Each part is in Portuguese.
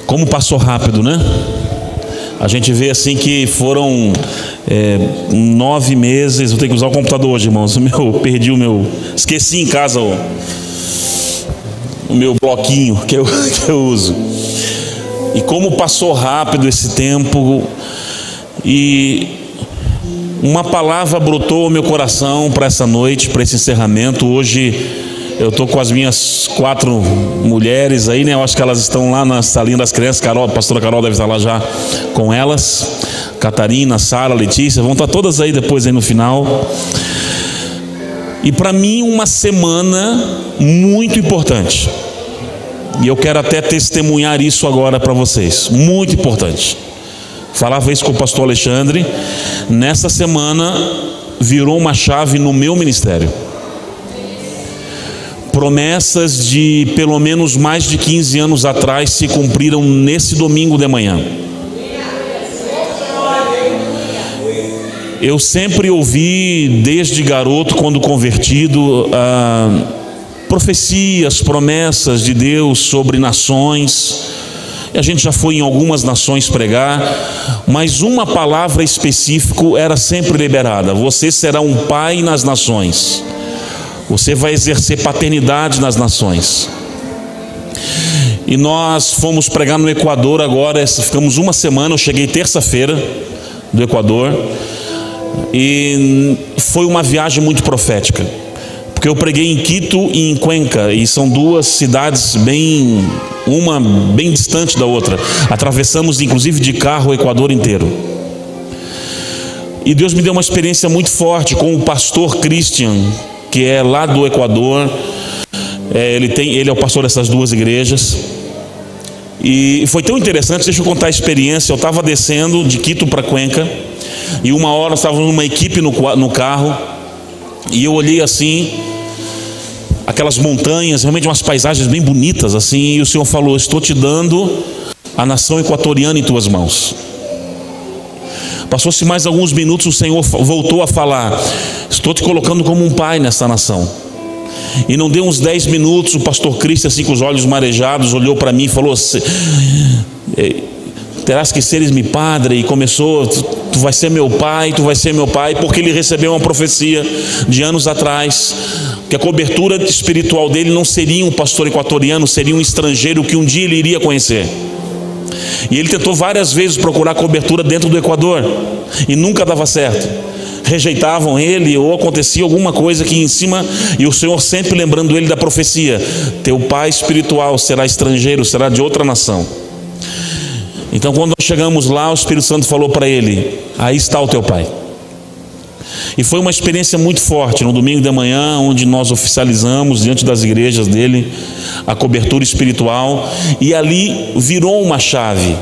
Como passou rápido, né? A gente vê assim que foram 9 meses. Vou ter que usar o computador hoje, irmãos. Esqueci em casa o meu bloquinho que eu uso. E como passou rápido esse tempo. E uma palavra brotou ao meu coração para essa noite, para esse encerramento. Hoje eu estou com as minhas 4 mulheres aí, né? Eu acho que elas estão lá na salinha das crianças. A pastora Carol deve estar lá já com elas. Catarina, Sara, Letícia, vão estar todas aí depois aí no final. E para mim uma semana muito importante. E eu quero até testemunhar isso agora para vocês. Muito importante. Falava isso com o pastor Alexandre. Nessa semana virou uma chave no meu ministério. Promessas de pelo menos mais de 15 anos atrás se cumpriram nesse domingo de manhã. Eu sempre ouvi, desde garoto, quando convertido, profecias, promessas de Deus sobre nações. E a gente já foi em algumas nações pregar, mas uma palavra específica era sempre liberada: você será um pai nas nações. Você vai exercer paternidade nas nações. E nós fomos pregar no Equador agora, ficamos uma semana. Eu cheguei terça-feira do Equador. E foi uma viagem muito profética. Porque eu preguei em Quito e em Cuenca. E são 2 cidades uma bem distante da outra. Atravessamos inclusive de carro o Equador inteiro. E Deus me deu uma experiência muito forte com o pastor Christian, que é lá do Equador. Ele é o pastor dessas 2 igrejas. E foi tão interessante. Deixa eu contar a experiência. Eu estava descendo de Quito para Cuenca, e uma hora nós estávamos numa equipe no carro, e eu olhei assim aquelas montanhas, realmente umas paisagens bem bonitas assim, e o Senhor falou: estou te dando a nação equatoriana em tuas mãos. Passou-se mais alguns minutos, o Senhor voltou a falar: estou te colocando como um pai nessa nação. E não deu uns 10 minutos, o pastor Cristo, assim com os olhos marejados, olhou para mim e falou: terás que seres mi padre. E começou: tu vai ser meu pai, tu vai ser meu pai. Porque ele recebeu uma profecia de anos atrás, que a cobertura espiritual dele não seria um pastor equatoriano, seria um estrangeiro que um dia ele iria conhecer. E ele tentou várias vezes procurar cobertura dentro do Equador, e nunca dava certo. Rejeitavam ele, ou acontecia alguma coisa aqui em cima, e o Senhor sempre lembrando ele da profecia: teu pai espiritual será estrangeiro, será de outra nação. Então quando nós chegamos lá, o Espírito Santo falou para ele: aí está o teu pai. E foi uma experiência muito forte no domingo de manhã, onde nós oficializamos diante das igrejas dele a cobertura espiritual. E ali virou uma chave,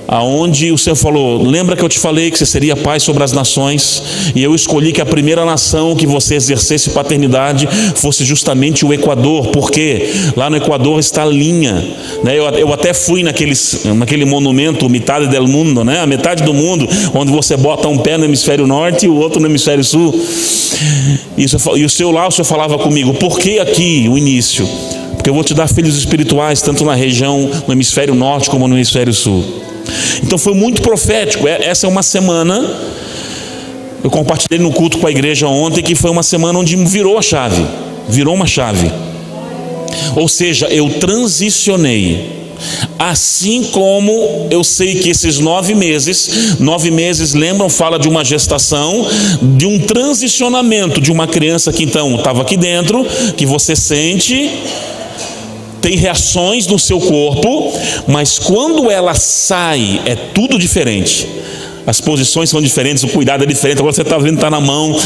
aonde o Senhor falou: lembra que eu te falei que você seria pai sobre as nações, e eu escolhi que a primeira nação que você exercesse paternidade fosse justamente o Equador, porque lá no Equador está a linha, né? Eu até fui naquele monumento, Metade del Mundo, né? A metade do mundo, onde você bota um pé no hemisfério norte e o outro no hemisfério sul. E o Senhor falava comigo: por que aqui o início? Porque eu vou te dar filhos espirituais, tanto na região, no hemisfério norte como no hemisfério sul. Então foi muito profético. Essa é uma semana, eu compartilhei no culto com a igreja ontem, que foi uma semana onde virou uma chave. Ou seja, eu transicionei. Assim como eu sei que esses 9 meses, lembram, fala de uma gestação, de um transicionamento de uma criança que então estava aqui dentro, que você sente, tem reações no seu corpo, mas quando ela sai é tudo diferente. As posições são diferentes, o cuidado é diferente. Agora você está vendo, está na mão,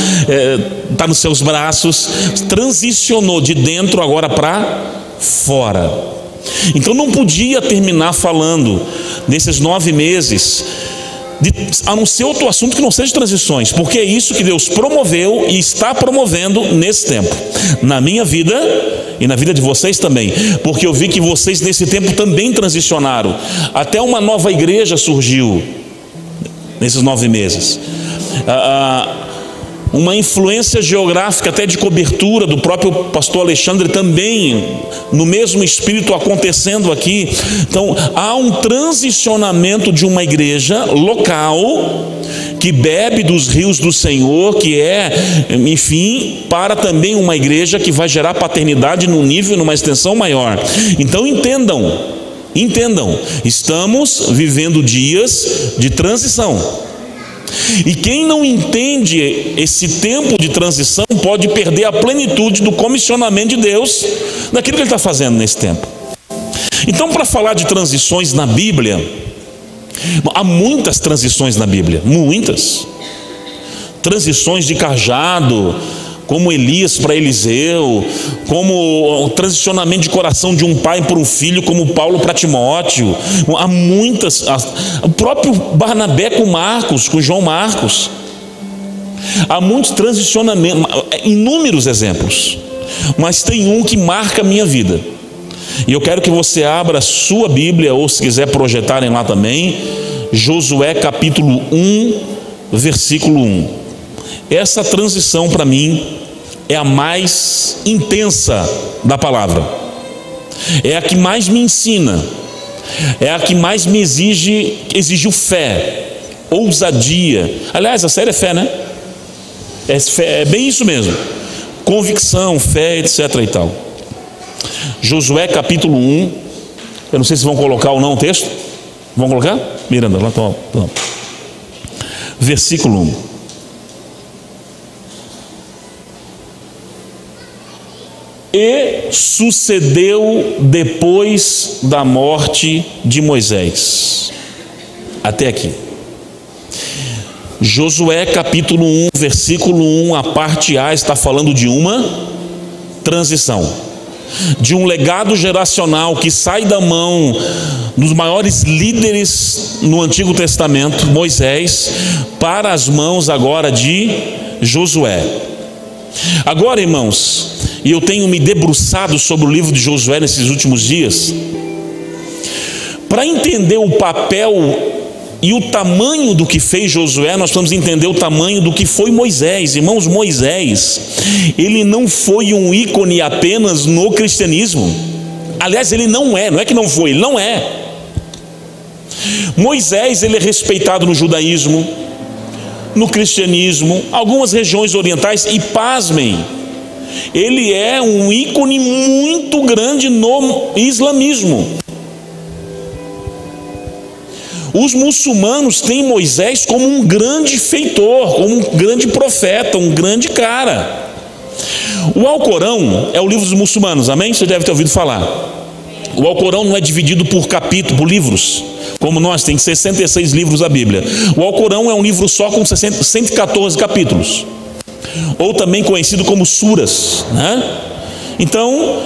está nos seus braços. Transicionou de dentro agora para fora. Então não podia terminar falando nesses 9 meses a não ser outro assunto que não seja transições, porque é isso que Deus promoveu e está promovendo nesse tempo, na minha vida e na vida de vocês também, porque eu vi que vocês nesse tempo também transicionaram. Até uma nova igreja surgiu nesses 9 meses. uma influência geográfica, até de cobertura do próprio pastor Alexandre também, no mesmo espírito acontecendo aqui. Então, há um transicionamento de uma igreja local, que bebe dos rios do Senhor, que é, enfim, para também uma igreja que vai gerar paternidade num nível, numa extensão maior. Então, entendam, estamos vivendo dias de transição. E quem não entende esse tempo de transição pode perder a plenitude do comissionamento de Deus naquilo que Ele está fazendo nesse tempo. Então, para falar de transições na Bíblia, há muitas transições na Bíblia, muitas. Transições de cajado, como Elias para Eliseu, como o transicionamento de coração de um pai para um filho, como Paulo para Timóteo. Há muitas, o próprio Barnabé com Marcos, com João Marcos. Há muitos transicionamentos, inúmeros exemplos, mas tem um que marca a minha vida. E eu quero que você abra a sua Bíblia, ou se quiser projetarem lá também, Josué capítulo 1, versículo 1. Essa transição para mim é a mais intensa da palavra, é a que mais me ensina, é a que mais me exigiu fé, ousadia. Aliás, a série é fé, né? É bem isso mesmo, convicção, fé, etc. e tal. Josué capítulo 1, eu não sei se vão colocar ou não o texto. Vão colocar? Miranda, lá está. Versículo 1. E sucedeu depois da morte de Moisés. Até aqui. Josué capítulo 1, versículo 1, a parte A está falando de uma transição, de um legado geracional que sai da mão dos maiores líderes no Antigo Testamento, Moisés, para as mãos agora de Josué. Agora, irmãos, e eu tenho me debruçado sobre o livro de Josué nesses últimos dias, para entender o papel e o tamanho do que fez Josué, nós precisamos entender o tamanho do que foi Moisés. Irmãos, Moisés, ele não foi um ícone apenas no cristianismo. Aliás, ele não é que não foi, ele não é. Moisés, ele é respeitado no judaísmo, no cristianismo, algumas regiões orientais, e pasmem, ele é um ícone muito grande no islamismo. Os muçulmanos têm Moisés como um grande feitor, como um grande profeta, um grande cara. O Alcorão é o livro dos muçulmanos, amém? Você deve ter ouvido falar. O Alcorão não é dividido por capítulo, por livros, como nós, tem 66 livros da Bíblia. O Alcorão é um livro só com 114 capítulos, ou também conhecido como suras, né? Então,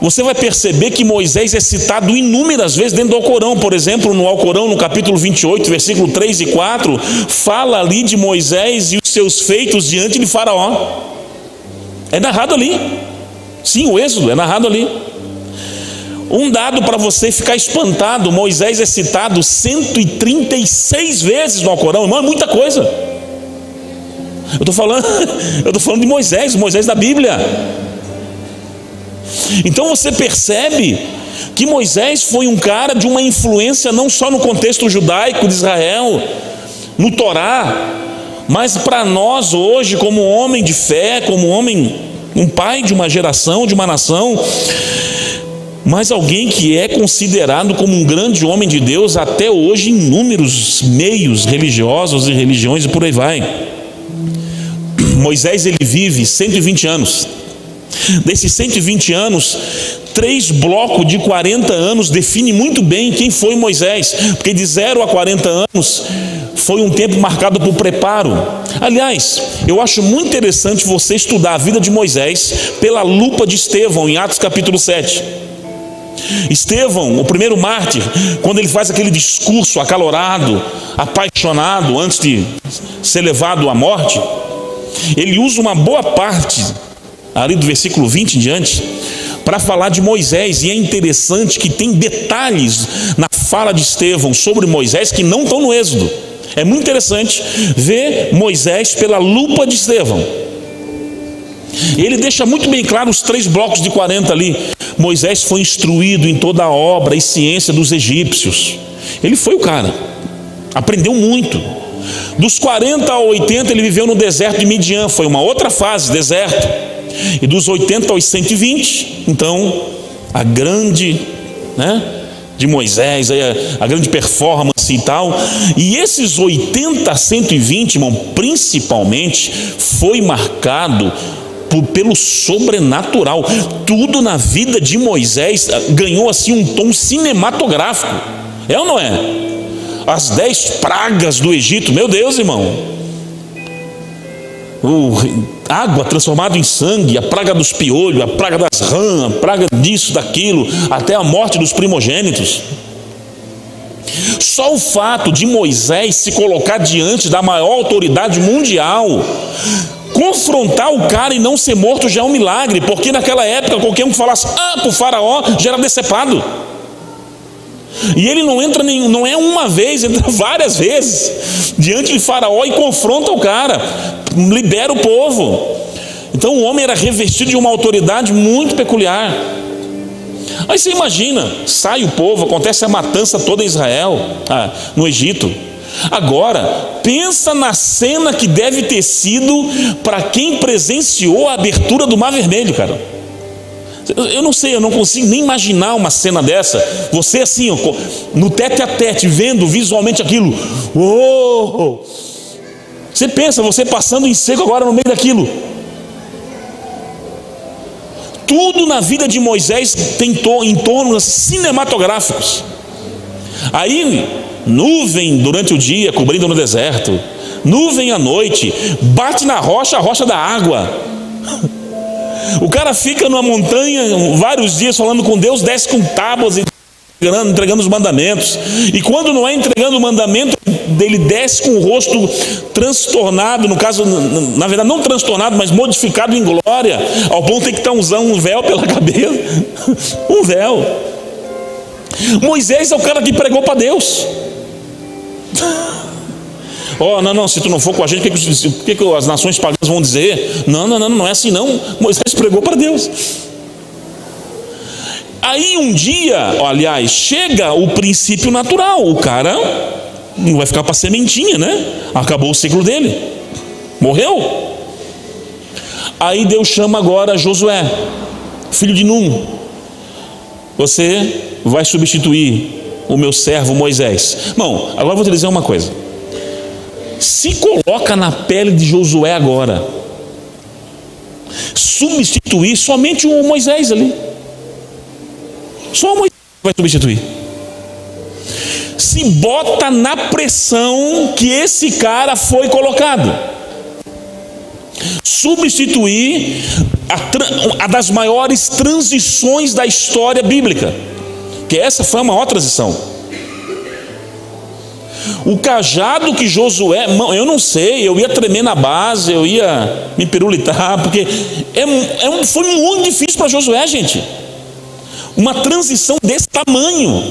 você vai perceber que Moisés é citado inúmeras vezes dentro do Alcorão. Por exemplo, no Alcorão, no capítulo 28, versículo 3 e 4, fala ali de Moisés e os seus feitos diante de Faraó. É narrado ali. Sim, o Êxodo é narrado ali. Um dado para você ficar espantado: Moisés é citado 136 vezes no Alcorão. Irmão, é muita coisa. Eu estou falando de Moisés da Bíblia. Então você percebe que Moisés foi um cara de uma influência não só no contexto judaico de Israel, no Torá, mas para nós hoje, como homem de fé, como homem, um pai de uma geração, de uma nação, mas alguém que é considerado como um grande homem de Deus até hoje em inúmeros meios religiosos e religiões e por aí vai. Moisés, ele vive 120 anos. Desses 120 anos, 3 blocos de 40 anos define muito bem quem foi Moisés, porque de 0 a 40 anos foi um tempo marcado por preparo. Aliás, eu acho muito interessante você estudar a vida de Moisés pela lupa de Estevão, em Atos capítulo 7. Estevão, o primeiro mártir, quando ele faz aquele discurso acalorado, apaixonado, antes de ser levado à morte, ele usa uma boa parte ali do versículo 20 em diante para falar de Moisés. E é interessante que tem detalhes na fala de Estevão sobre Moisés que não estão no Êxodo. É muito interessante ver Moisés pela lupa de Estevão. Ele deixa muito bem claro os 3 blocos de 40 ali. Moisés foi instruído em toda a obra e ciência dos egípcios. Ele foi o cara, aprendeu muito. Dos 40 a 80 ele viveu no deserto de Midian, foi uma outra fase, deserto. E dos 80 aos 120, então, a grande, de Moisés, a grande performance e tal. E esses 80 a 120, irmão, principalmente, foi marcado pelo sobrenatural. Tudo na vida de Moisés ganhou assim um tom cinematográfico. É ou não é? As 10 pragas do Egito, meu Deus, irmão. Água transformada em sangue, a praga dos piolhos, a praga das rãs, a praga disso, daquilo, até a morte dos primogênitos. Só o fato de Moisés se colocar diante da maior autoridade mundial, confrontar o cara e não ser morto já é um milagre, porque naquela época qualquer um que falasse para o faraó já era decepado. E ele não entra não é uma vez, entra várias vezes diante de faraó e confronta o cara, libera o povo. Então o homem era revestido de uma autoridade muito peculiar. Aí você imagina, sai o povo, acontece a matança toda em Israel, no Egito. Agora, pensa na cena que deve ter sido para quem presenciou a abertura do Mar Vermelho, cara. Eu não sei, eu não consigo nem imaginar uma cena dessa. Você assim, no tete a tete, vendo visualmente aquilo. Você pensa, você passando em seco agora no meio daquilo. Tudo na vida de Moisés tem entornos cinematográficos. Aí, nuvem durante o dia, cobrindo no deserto. Nuvem à noite, bate na rocha, a rocha da água. O cara fica numa montanha vários dias falando com Deus, desce com tábuas e entregando os mandamentos. E quando não é entregando o mandamento, ele desce com o rosto transtornado, no caso, na verdade não transtornado, mas modificado em glória, ao ponto de ter que estar usando um véu pela cabeça. Um véu. Moisés é o cara que pregou para Deus. Não, se tu não for com a gente, o que as nações pagãs vão dizer? Não é assim não. Moisés pregou para Deus. Aí um dia, aliás, chega o princípio natural. O cara não vai ficar para sementinha, Acabou o ciclo dele, morreu. Aí Deus chama agora Josué, filho de Num. Você vai substituir o meu servo Moisés. Bom, agora eu vou te dizer uma coisa. Se coloca na pele de Josué agora, substituir somente o Moisés ali. Só o Moisés vai substituir. Se bota na pressão que esse cara foi colocado. Substituir a das maiores transições da história bíblica, que essa foi a maior transição. O cajado que Josué, eu não sei, eu ia tremer na base, eu ia me pirulitar, porque foi muito difícil para Josué, gente. Uma transição desse tamanho.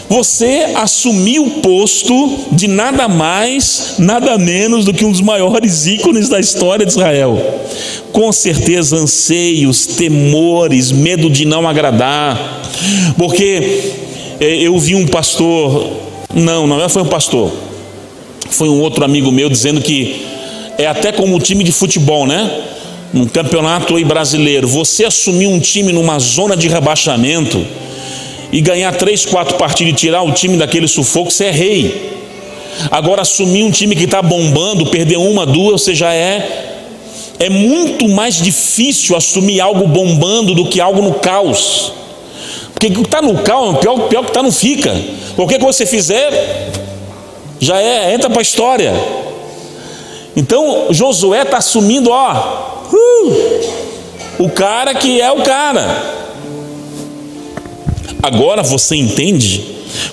Você assumiu o posto de nada mais, nada menos do que um dos maiores ícones da história de Israel. Com certeza anseios, temores, medo de não agradar. Porque eu vi um pastor, não foi um pastor, foi um outro amigo meu dizendo que é até como um time de futebol, num campeonato aí brasileiro, você assumir um time numa zona de rebaixamento e ganhar 3, 4 partidas e tirar o time daquele sufoco, você é rei. Agora assumir um time que está bombando, perder 1, 2, você já é muito mais difícil assumir algo bombando do que algo no caos. Porque o que está no caos, pior que está não fica. Qualquer coisa que você fizer, já entra para a história. Então Josué está assumindo, o cara que é o cara. Agora você entende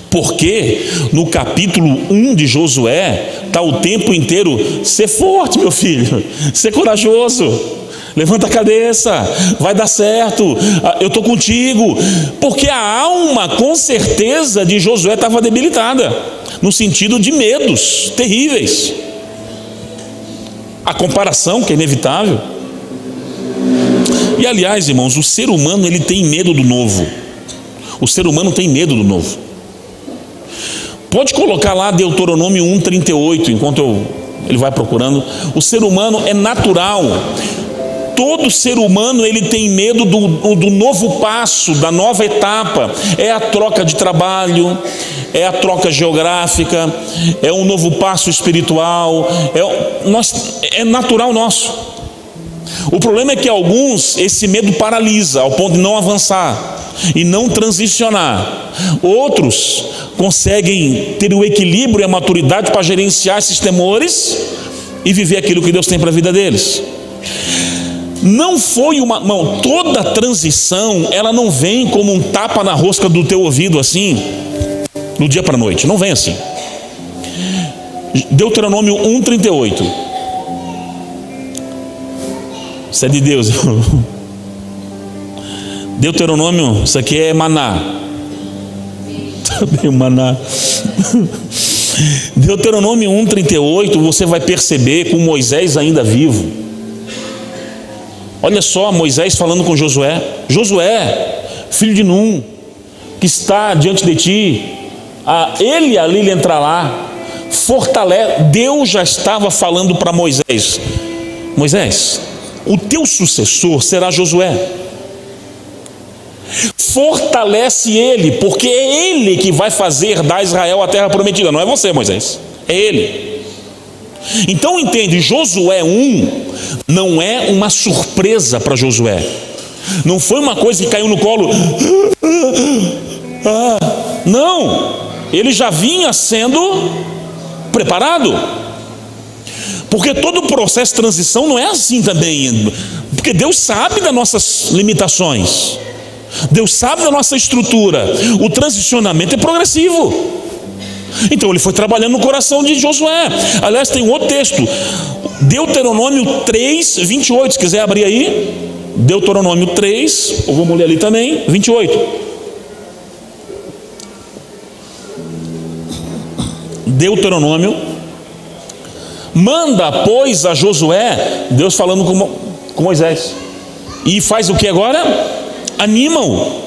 porque no capítulo 1 de Josué está o tempo inteiro: ser forte, meu filho, ser corajoso. Levanta a cabeça, vai dar certo, eu estou contigo. Porque a alma, com certeza, de Josué estava debilitada, no sentido de medos terríveis. A comparação, que é inevitável. E aliás, irmãos, o ser humano, ele tem medo do novo. O ser humano tem medo do novo. Pode colocar lá Deuteronômio 1:38, enquanto ele vai procurando. O ser humano é natural. Todo ser humano, ele tem medo do novo passo, da nova etapa. É a troca de trabalho, é a troca geográfica, é um novo passo espiritual, é natural nosso. O problema é que alguns, esse medo paralisa ao ponto de não avançar e não transicionar. Outros conseguem ter o equilíbrio e a maturidade para gerenciar esses temores e viver aquilo que Deus tem para a vida deles. Não foi não, toda transição, ela não vem como um tapa na rosca do teu ouvido assim, do dia para a noite. Não vem assim. Deuteronômio 1:38. Isso é de Deus. Deuteronômio, isso aqui é maná. Também maná. Deuteronômio 1:38, você vai perceber com Moisés ainda vivo. Olha só, Moisés falando com Josué: Josué, filho de Num, que está diante de ti, ele ali entrar lá, fortalece. Deus já estava falando para Moisés: Moisés, o teu sucessor será Josué. Fortalece ele, porque é ele que vai fazer dar a Israel a terra prometida. Não é você, Moisés, é ele. Então entende, Josué 1 não é uma surpresa para Josué. Não foi uma coisa que caiu no colo. Não, ele já vinha sendo preparado. Porque todo o processo de transição não é assim também. Porque Deus sabe das nossas limitações, Deus sabe da nossa estrutura. O transicionamento é progressivo. Então ele foi trabalhando no coração de Josué. Aliás, tem um outro texto, Deuteronômio 3:28, se quiser abrir aí. Deuteronômio 3, ou vamos ler ali também, 28. Deuteronômio: manda, pois, a Josué, Deus falando com Moisés, e faz o que agora? Anima-o.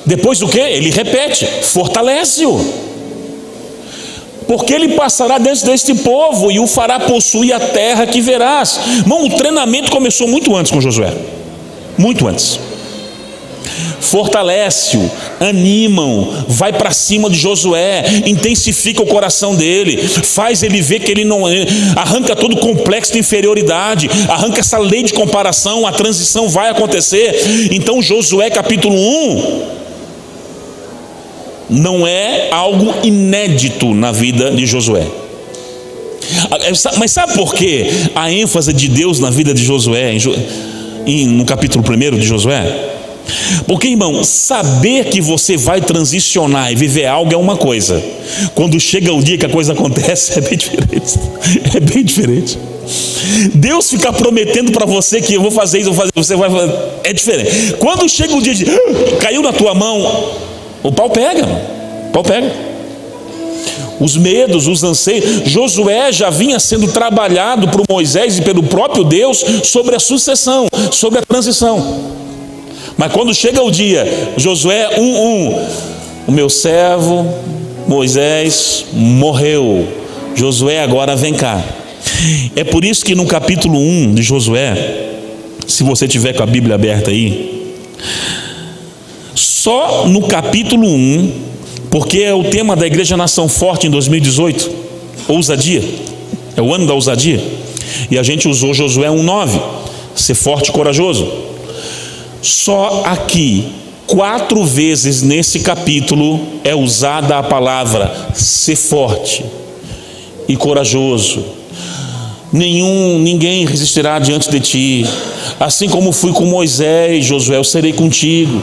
Depois do que? Ele repete: fortalece-o. Porque ele passará dentro deste povo e o fará possuir a terra que verás. Irmão, o treinamento começou muito antes com Josué. Muito antes. Fortalece-o, anima-o, vai para cima de Josué, intensifica o coração dele, faz ele ver que ele não arranca todo o complexo de inferioridade, arranca essa lei de comparação, a transição vai acontecer. Então Josué capítulo 1 não é algo inédito na vida de Josué. Mas sabe por que a ênfase de Deus na vida de Josué, no capítulo 1 de Josué? Porque, irmão, saber que você vai transicionar e viver algo é uma coisa. Quando chega o dia que a coisa acontece, é bem diferente. É bem diferente. Deus fica prometendo para você que eu vou fazer isso, você vai fazer, é diferente. Quando chega o dia de caiu na tua mão, o pau pega, o pau pega. Os medos, os anseios. Josué já vinha sendo trabalhado por Moisés e pelo próprio Deus sobre a sucessão, sobre a transição. Mas quando chega o dia, Josué 1:1, o meu servo Moisés morreu, Josué agora vem cá. É por isso que no capítulo 1 de Josué, se você tiver com a Bíblia aberta aí, só no capítulo 1, porque é o tema da Igreja Nação Forte em 2018, ousadia, é o ano da ousadia, e a gente usou Josué 1:9, ser forte e corajoso. Só aqui, 4 vezes nesse capítulo é usada a palavra ser forte e corajoso. Ninguém resistirá diante de ti. Assim como fui com Moisés, Josué, eu serei contigo.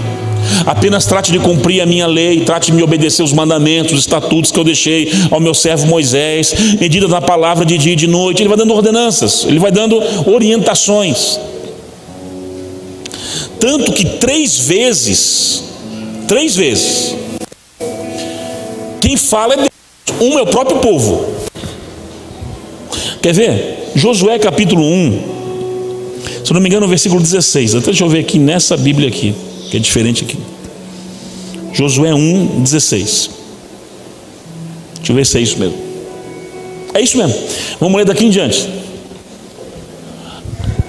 Apenas trate de cumprir a minha lei, trate de me obedecer os mandamentos, os estatutos que eu deixei ao meu servo Moisés, medida na palavra de dia e de noite. Ele vai dando ordenanças, ele vai dando orientações. tanto que 3 vezes, quem fala é Deus, é o próprio povo. Quer ver? Josué capítulo 1, se eu não me engano, no versículo 16. Até deixa eu ver aqui nessa Bíblia aqui, que é diferente aqui. Josué 1, 16. Deixa eu ver se é isso mesmo. É isso mesmo. Vamos ler daqui em diante.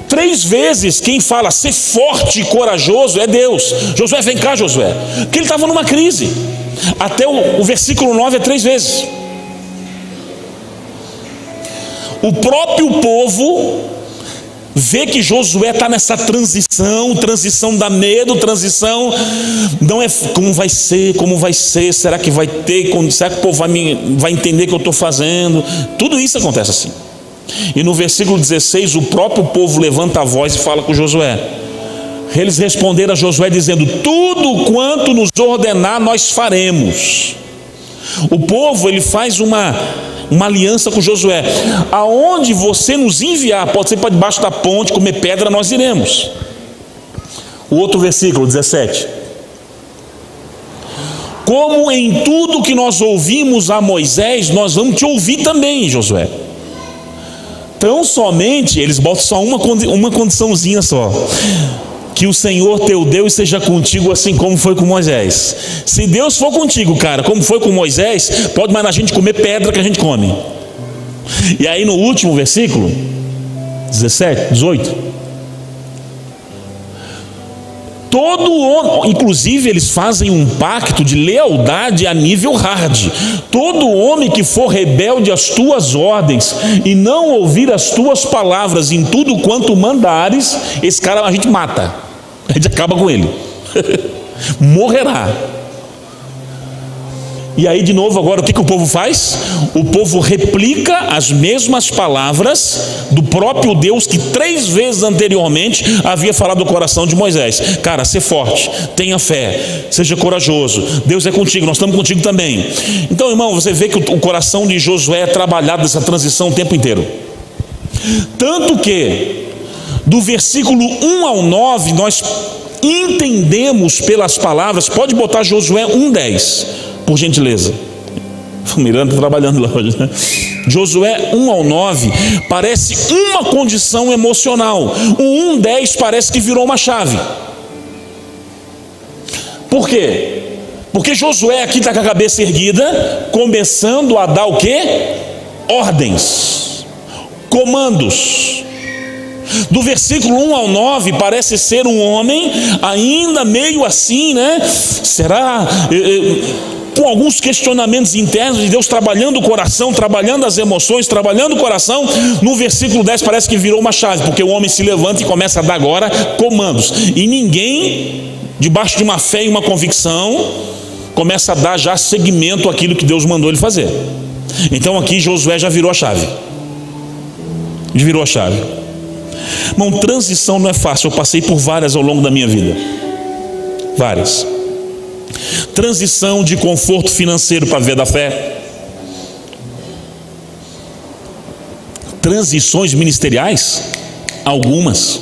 3 vezes quem fala ser forte e corajoso é Deus. Josué, vem cá, Josué. Porque ele estava numa crise. Até o versículo 9 é 3 vezes. O próprio povo vê que Josué está nessa transição dá medo, transição não é como vai ser, será que vai ter, será que o povo vai entender o que eu estou fazendo? Tudo isso acontece assim. E no versículo 16 o próprio povo levanta a voz e fala com Josué. Eles responderam a Josué dizendo: tudo quanto nos ordenar nós faremos. O povo, ele faz uma aliança com Josué. Aonde você nos enviar, pode ser para debaixo da ponte, comer pedra, nós iremos. O outro versículo 17: como em tudo que nós ouvimos a Moisés, nós vamos te ouvir também, Josué. Tão somente, eles botam só uma condiçãozinha só: que o Senhor teu Deus seja contigo assim como foi com Moisés. Se Deus for contigo, cara, como foi com Moisés, pode mandar a gente comer pedra que a gente come. E aí no último versículo 18, todo homem, inclusive eles fazem um pacto de lealdade a nível hard. Todo homem que for rebelde às tuas ordens e não ouvir as tuas palavras em tudo quanto mandares, esse cara a gente mata, a gente acaba com ele. Morrerá. E aí de novo agora o que o povo faz? O povo replica as mesmas palavras do próprio Deus que 3 vezes anteriormente havia falado no coração de Moisés. Cara, ser forte, tenha fé, seja corajoso, Deus é contigo, nós estamos contigo também. Então, irmão, você vê que o coração de Josué é trabalhado nessa transição o tempo inteiro. Tanto que do versículo 1 ao 9 nós entendemos pelas palavras. Pode botar Josué 1:10, por gentileza. O Miranda está trabalhando lá hoje, né? Josué 1 ao 9 parece uma condição emocional. O 1:10 parece que virou uma chave. Por quê? Porque Josué aqui está com a cabeça erguida, começando a dar o quê? Ordens, comandos. Do versículo 1 ao 9 parece ser um homem ainda meio assim, né? Será? Com alguns questionamentos internos de Deus, trabalhando o coração, trabalhando as emoções, trabalhando o coração. No versículo 10 parece que virou uma chave, porque o homem se levanta e começa a dar agora comandos. E ninguém, debaixo de uma fé e uma convicção, começa a dar já seguimento àquilo que Deus mandou ele fazer. Então aqui Josué já virou a chave. Virou a chave. Irmão, transição não é fácil. Eu passei por várias ao longo da minha vida. Várias. Transição de conforto financeiro para viver da fé. Transições ministeriais, algumas.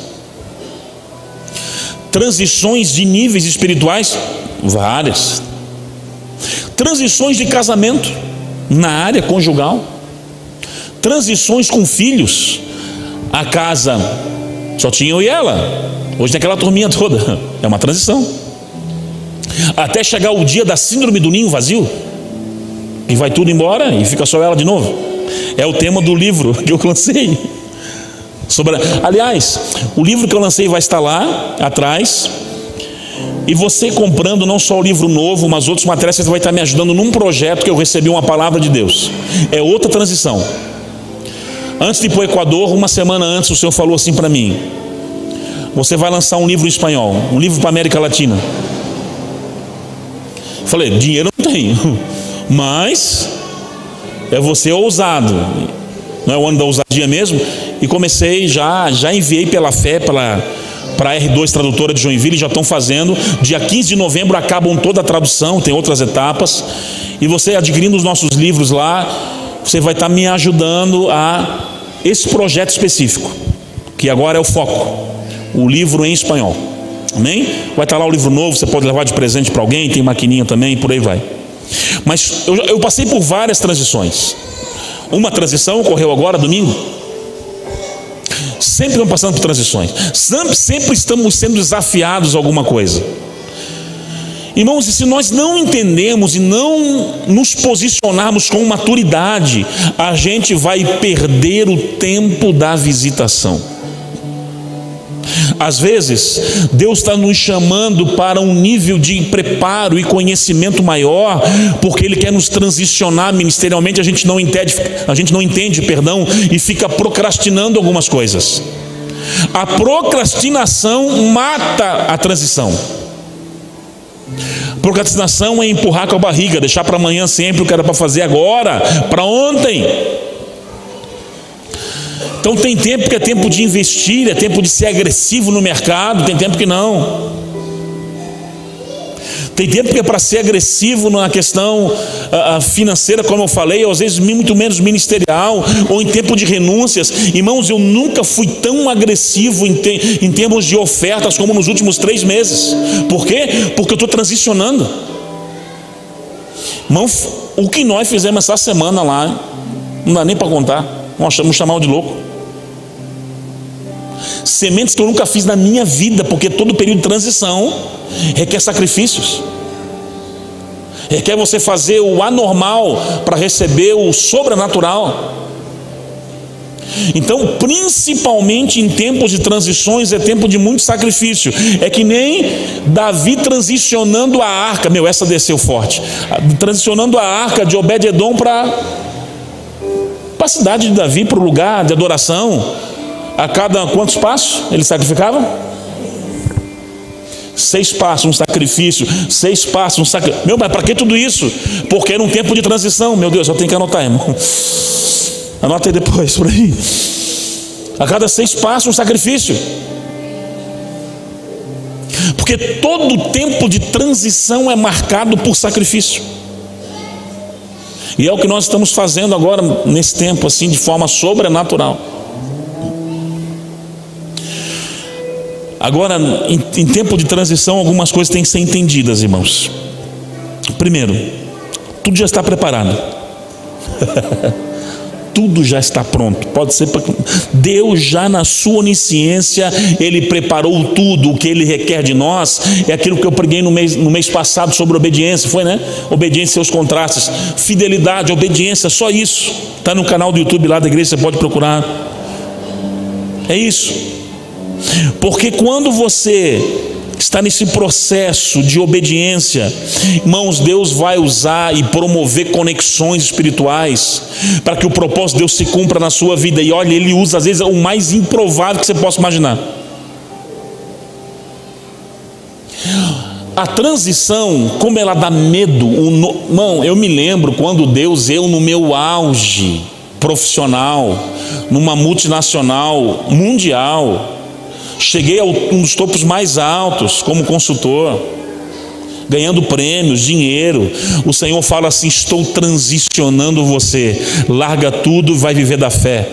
Transições de níveis espirituais, várias. Transições de casamento na área conjugal. Transições com filhos. A casa só tinha eu e ela. Hoje tem aquela turminha toda. É uma transição. Até chegar o dia da síndrome do ninho vazio, e vai tudo embora e fica só ela de novo. É o tema do livro que eu lancei. Aliás, o livro que eu lancei vai estar lá atrás. E você comprando não só o livro novo, mas outros materiais, você vai estar me ajudando num projeto que eu recebi uma palavra de Deus. É outra transição. Antes de ir para o Equador, uma semana antes, o Senhor falou assim para mim: você vai lançar um livro em espanhol, um livro para a América Latina. Falei, dinheiro não tenho, mas é você ousado, não é o ano da ousadia mesmo? E comecei, já enviei pela fé para a R2 Tradutora de Joinville, já estão fazendo. Dia 15 de novembro acabam toda a tradução, tem outras etapas. E você adquirindo os nossos livros lá, você vai estar me ajudando a esse projeto específico, que agora é o foco, o livro em espanhol. Amém? Vai estar lá o livro novo, você pode levar de presente para alguém, tem maquininha também, por aí vai. Mas eu passei por várias transições. Uma transição ocorreu agora, domingo. Sempre estamos passando por transições. Sempre estamos sendo desafiados a alguma coisa. Irmãos, e se nós não entendemos e não nos posicionarmos com maturidade, a gente vai perder o tempo da visitação. Às vezes, Deus está nos chamando para um nível de preparo e conhecimento maior, porque Ele quer nos transicionar ministerialmente. A gente não entende, e fica procrastinando algumas coisas. A procrastinação mata a transição. Procrastinação é empurrar com a barriga, deixar para amanhã sempre o que era para fazer agora, para ontem. Então tem tempo que é tempo de investir, é tempo de ser agressivo no mercado, tem tempo que não. Tem tempo que é para ser agressivo na questão financeira, como eu falei, ou às vezes muito menos ministerial, ou em tempo de renúncias. Irmãos, eu nunca fui tão agressivo em termos de ofertas como nos últimos 3 meses. Por quê? Porque eu estou transicionando. Irmão, o que nós fizemos essa semana lá, não dá nem para contar, vamos chamar de louco. Sementes que eu nunca fiz na minha vida, porque todo período de transição requer sacrifícios, requer você fazer o anormal para receber o sobrenatural. Então, principalmente em tempos de transições, é tempo de muito sacrifício. É que nem Davi transicionando a arca, essa desceu forte, transicionando a arca de Obed-edom para a cidade de Davi, para o lugar de adoração. A cada quantos passos ele sacrificava? 6 passos, um sacrifício. 6 passos, um sacrifício. Mas para que tudo isso? Porque era um tempo de transição. Meu Deus, eu tenho que anotar, irmão. Anota aí depois, por aí. A cada 6 passos, um sacrifício. Porque todo tempo de transição é marcado por sacrifício. E é o que nós estamos fazendo agora, nesse tempo, assim, de forma sobrenatural. Agora, em tempo de transição, algumas coisas têm que ser entendidas, irmãos. Primeiro, tudo já está preparado. Tudo já está pronto. Pode ser Deus já na sua onisciência, Ele preparou tudo. O que Ele requer de nós é aquilo que eu preguei no mês passado sobre obediência, foi, né? Obediência e seus contrastes, fidelidade, obediência, só isso. Está no canal do YouTube lá da igreja, você pode procurar. É isso. Porque quando você está nesse processo de obediência, irmãos, Deus vai usar e promover conexões espirituais para que o propósito de Deus se cumpra na sua vida. E olha, Ele usa às vezes o mais improvável que você possa imaginar. A transição, como ela dá medo, irmão, eu me lembro quando Deus, eu no meu auge profissional, numa multinacional mundial, cheguei a um dos topos mais altos como consultor, ganhando prêmios, dinheiro. O Senhor fala assim: estou transicionando você, larga tudo e vai viver da fé.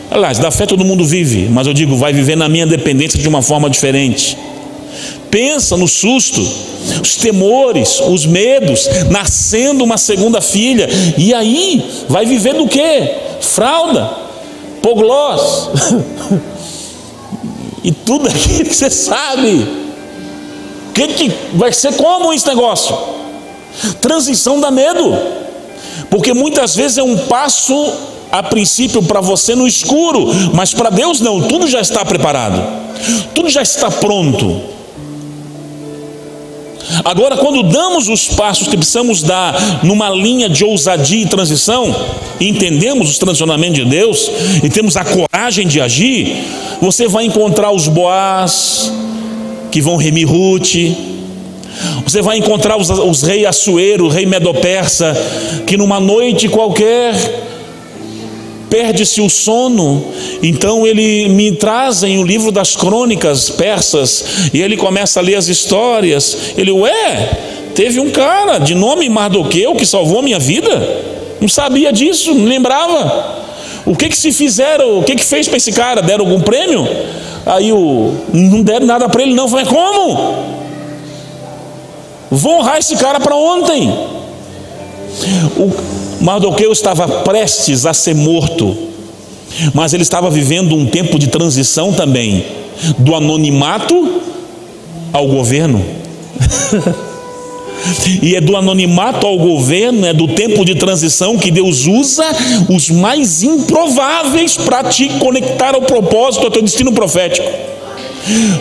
Aliás, da fé todo mundo vive, mas eu digo, vai viver na minha dependência de uma forma diferente. Pensa no susto, os temores, os medos, nascendo uma segunda filha, e aí vai viver do quê? Fralda, poglós e tudo aquilo que você sabe. Que vai ser como esse negócio? Transição dá medo, porque muitas vezes é um passo a princípio para você no escuro, mas para Deus não, tudo já está preparado, tudo já está pronto. Agora, quando damos os passos que precisamos dar numa linha de ousadia e transição, e entendemos os transicionamentos de Deus, e temos a coragem de agir, você vai encontrar os Boaz, que vão remir Ruth, você vai encontrar os reis Assuero, o rei Medo-Persa, que numa noite qualquer perde-se o sono, então ele me trazem o livro das crônicas persas, e ele começa a ler as histórias. Ele, teve um cara de nome Mardoqueu que salvou a minha vida? Não sabia disso, não lembrava. O que se fizeram, o que fez para esse cara? Deram algum prêmio? Aí não deram nada para ele não. Eu falei, como? Vou honrar esse cara para ontem. O Mardoqueu estava prestes a ser morto, mas ele estava vivendo um tempo de transição também, do anonimato ao governo. E é do anonimato ao governo, é do tempo de transição que Deus usa os mais improváveis para te conectar ao propósito, ao teu destino profético.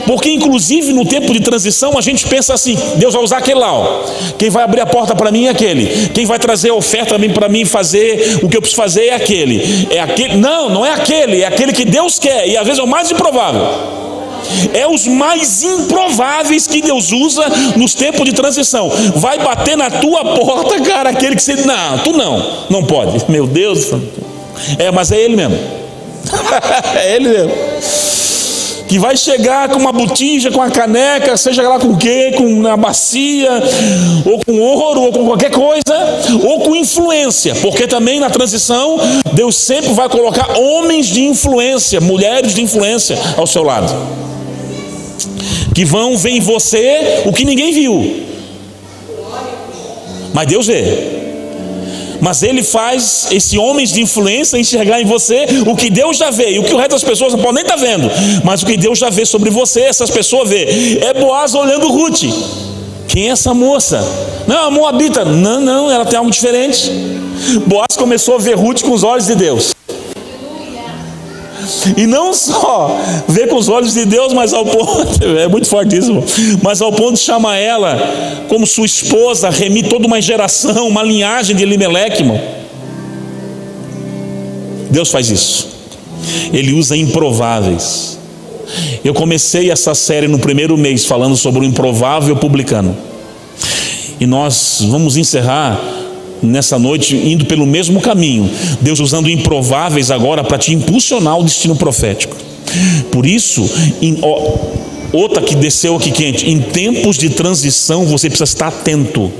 Porque inclusive no tempo de transição a gente pensa assim: Deus vai usar aquele lá, ó. Quem vai abrir a porta para mim é aquele, quem vai trazer a oferta para mim fazer o que eu preciso fazer é aquele. É aquele. Não, não é aquele, é aquele que Deus quer, e às vezes é o mais improvável. É os mais improváveis que Deus usa nos tempos de transição. Vai bater na tua porta, cara, aquele que você... Não, tu não pode. Meu Deus. Mas é ele mesmo. É ele mesmo. Que vai chegar com uma botija, com uma caneca, seja lá com o quê, com uma bacia, ou com ouro, ou com qualquer coisa, ou com influência, porque também na transição, Deus sempre vai colocar homens de influência, mulheres de influência ao seu lado, que vão ver em você o que ninguém viu, mas Deus vê. Mas Ele faz esse homens de influência enxergar em você o que Deus já vê, e o que o resto das pessoas não podem nem estar vendo, mas o que Deus já vê sobre você, essas pessoas vê. É Boaz olhando Ruth. Quem é essa moça? Não, a Moabita. Não, ela tem algo diferente. Boaz começou a ver Ruth com os olhos de Deus. E não só ver com os olhos de Deus, mas ao ponto, é muito fortíssimo, mas ao ponto de chamar ela como sua esposa, remir toda uma geração, uma linhagem de Elimeleque, irmão. Deus faz isso. Ele usa improváveis. Eu comecei essa série no primeiro mês falando sobre o improvável publicano, e nós vamos encerrar nessa noite indo pelo mesmo caminho, Deus usando improváveis agora para te impulsionar ao destino profético. Por isso, outra que desceu aqui quente, em tempos de transição você precisa estar atento.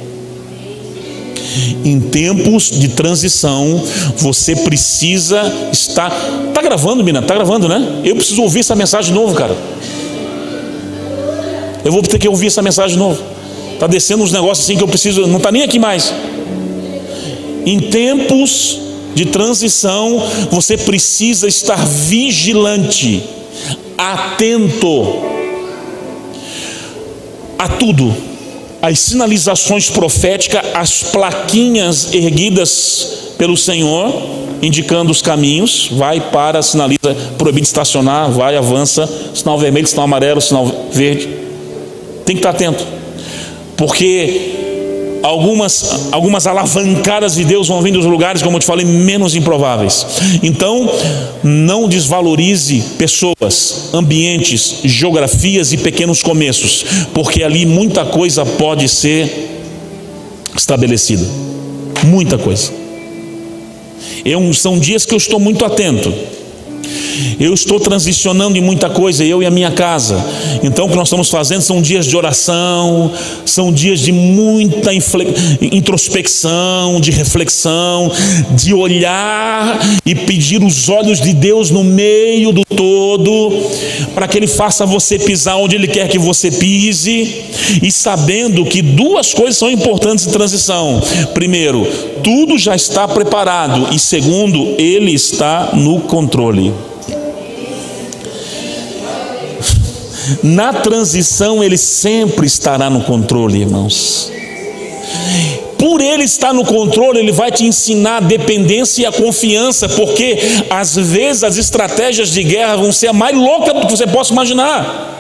Em tempos de transição você precisa estar... Tá gravando, Mina? Tá gravando, né? Eu preciso ouvir essa mensagem de novo, cara. Eu vou ter que ouvir essa mensagem de novo. Tá descendo uns negócios assim que eu preciso, não tá nem aqui mais. Em tempos de transição, você precisa estar vigilante, atento a tudo, as sinalizações proféticas, as plaquinhas erguidas pelo Senhor, indicando os caminhos. Vai, para, sinaliza, proibido estacionar, vai, avança, sinal vermelho, sinal amarelo, sinal verde. Tem que estar atento, porque algumas alavancadas de Deus vão vir dos lugares, como eu te falei, menos improváveis. Então, não desvalorize pessoas, ambientes, geografias e pequenos começos, porque ali muita coisa pode ser estabelecida. Muita coisa. São dias que eu estou muito atento. Eu estou transicionando em muita coisa, eu e a minha casa. Então o que nós estamos fazendo são dias de oração, são dias de muita introspecção, de reflexão, de olhar e pedir os olhos de Deus no meio do todo, para que Ele faça você pisar onde Ele quer que você pise, e sabendo que duas coisas são importantes em transição: primeiro, tudo já está preparado, e segundo, Ele está no controle. Na transição Ele sempre estará no controle, irmãos. Por Ele estar no controle, Ele vai te ensinar a dependência e a confiança, porque às vezes as estratégias de guerra vão ser a mais louca do que você possa imaginar.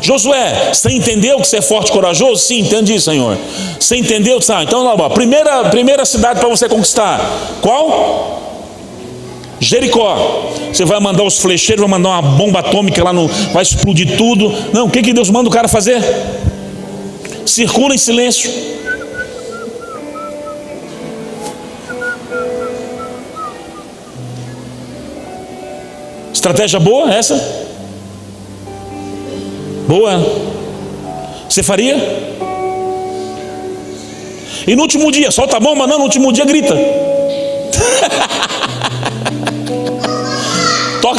Josué, você entendeu que você é forte e corajoso? Sim, entendi, Senhor. Você entendeu? Então, primeira cidade para você conquistar, qual? Jericó. Você vai mandar os flecheiros, vai mandar uma bomba atômica lá, vai explodir tudo. Não, o que Deus manda o cara fazer? Circula em silêncio. Estratégia boa essa? Boa. Você faria? E no último dia, solta a bomba? Não, no último dia grita.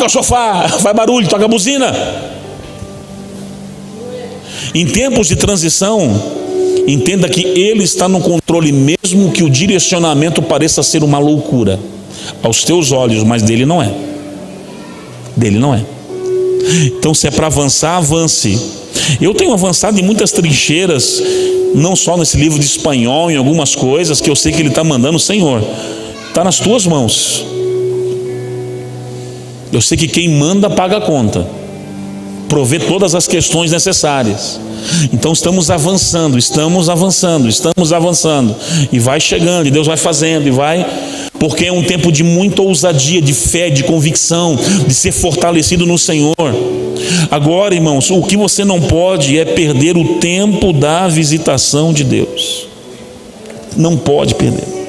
toca o sofá, faz barulho, toca a buzina. Em tempos de transição, entenda que Ele está no controle, mesmo que o direcionamento pareça ser uma loucura aos teus olhos, mas dele não é. Dele não é. Então, se é para avançar, avance. Eu tenho avançado em muitas trincheiras, não só nesse livro de espanhol, em algumas coisas que eu sei que Ele está mandando. Senhor, está nas tuas mãos. Eu sei que quem manda paga a conta, provê todas as questões necessárias. Então estamos avançando, e vai chegando, e Deus vai fazendo, e vai, porque é um tempo de muita ousadia, de fé, de convicção, de ser fortalecido no Senhor. Agora, irmãos, o que você não pode é perder o tempo da visitação de Deus. Não pode perder.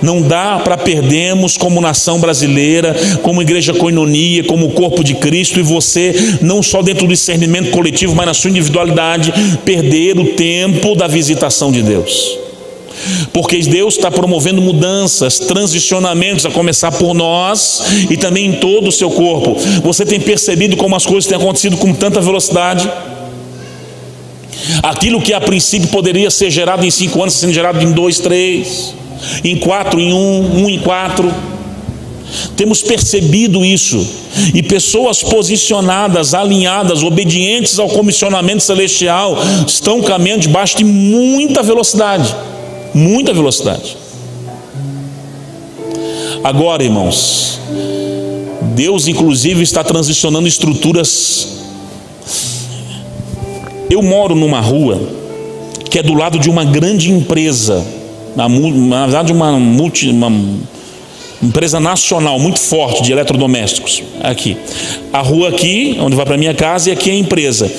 Não dá para perdermos como nação brasileira, como igreja Koinonia, como corpo de Cristo, e você, não só dentro do discernimento coletivo, mas na sua individualidade, perder o tempo da visitação de Deus. Porque Deus está promovendo mudanças, transicionamentos, a começar por nós e também em todo o seu corpo. Você tem percebido como as coisas têm acontecido com tanta velocidade? Aquilo que a princípio poderia ser gerado em 5 anos, sendo gerado em 2, 3, em 4, em 1 em 4. Temos percebido isso, e pessoas posicionadas, alinhadas, obedientes ao comissionamento celestial estão caminhando debaixo de muita velocidade. Muita velocidade. Agora, irmãos, Deus inclusive está transicionando estruturas. Eu moro numa rua que é do lado de uma grande empresa, na verdade uma empresa nacional muito forte de eletrodomésticos. Aqui, a rua aqui, onde vai para minha casa, e aqui é a empresa.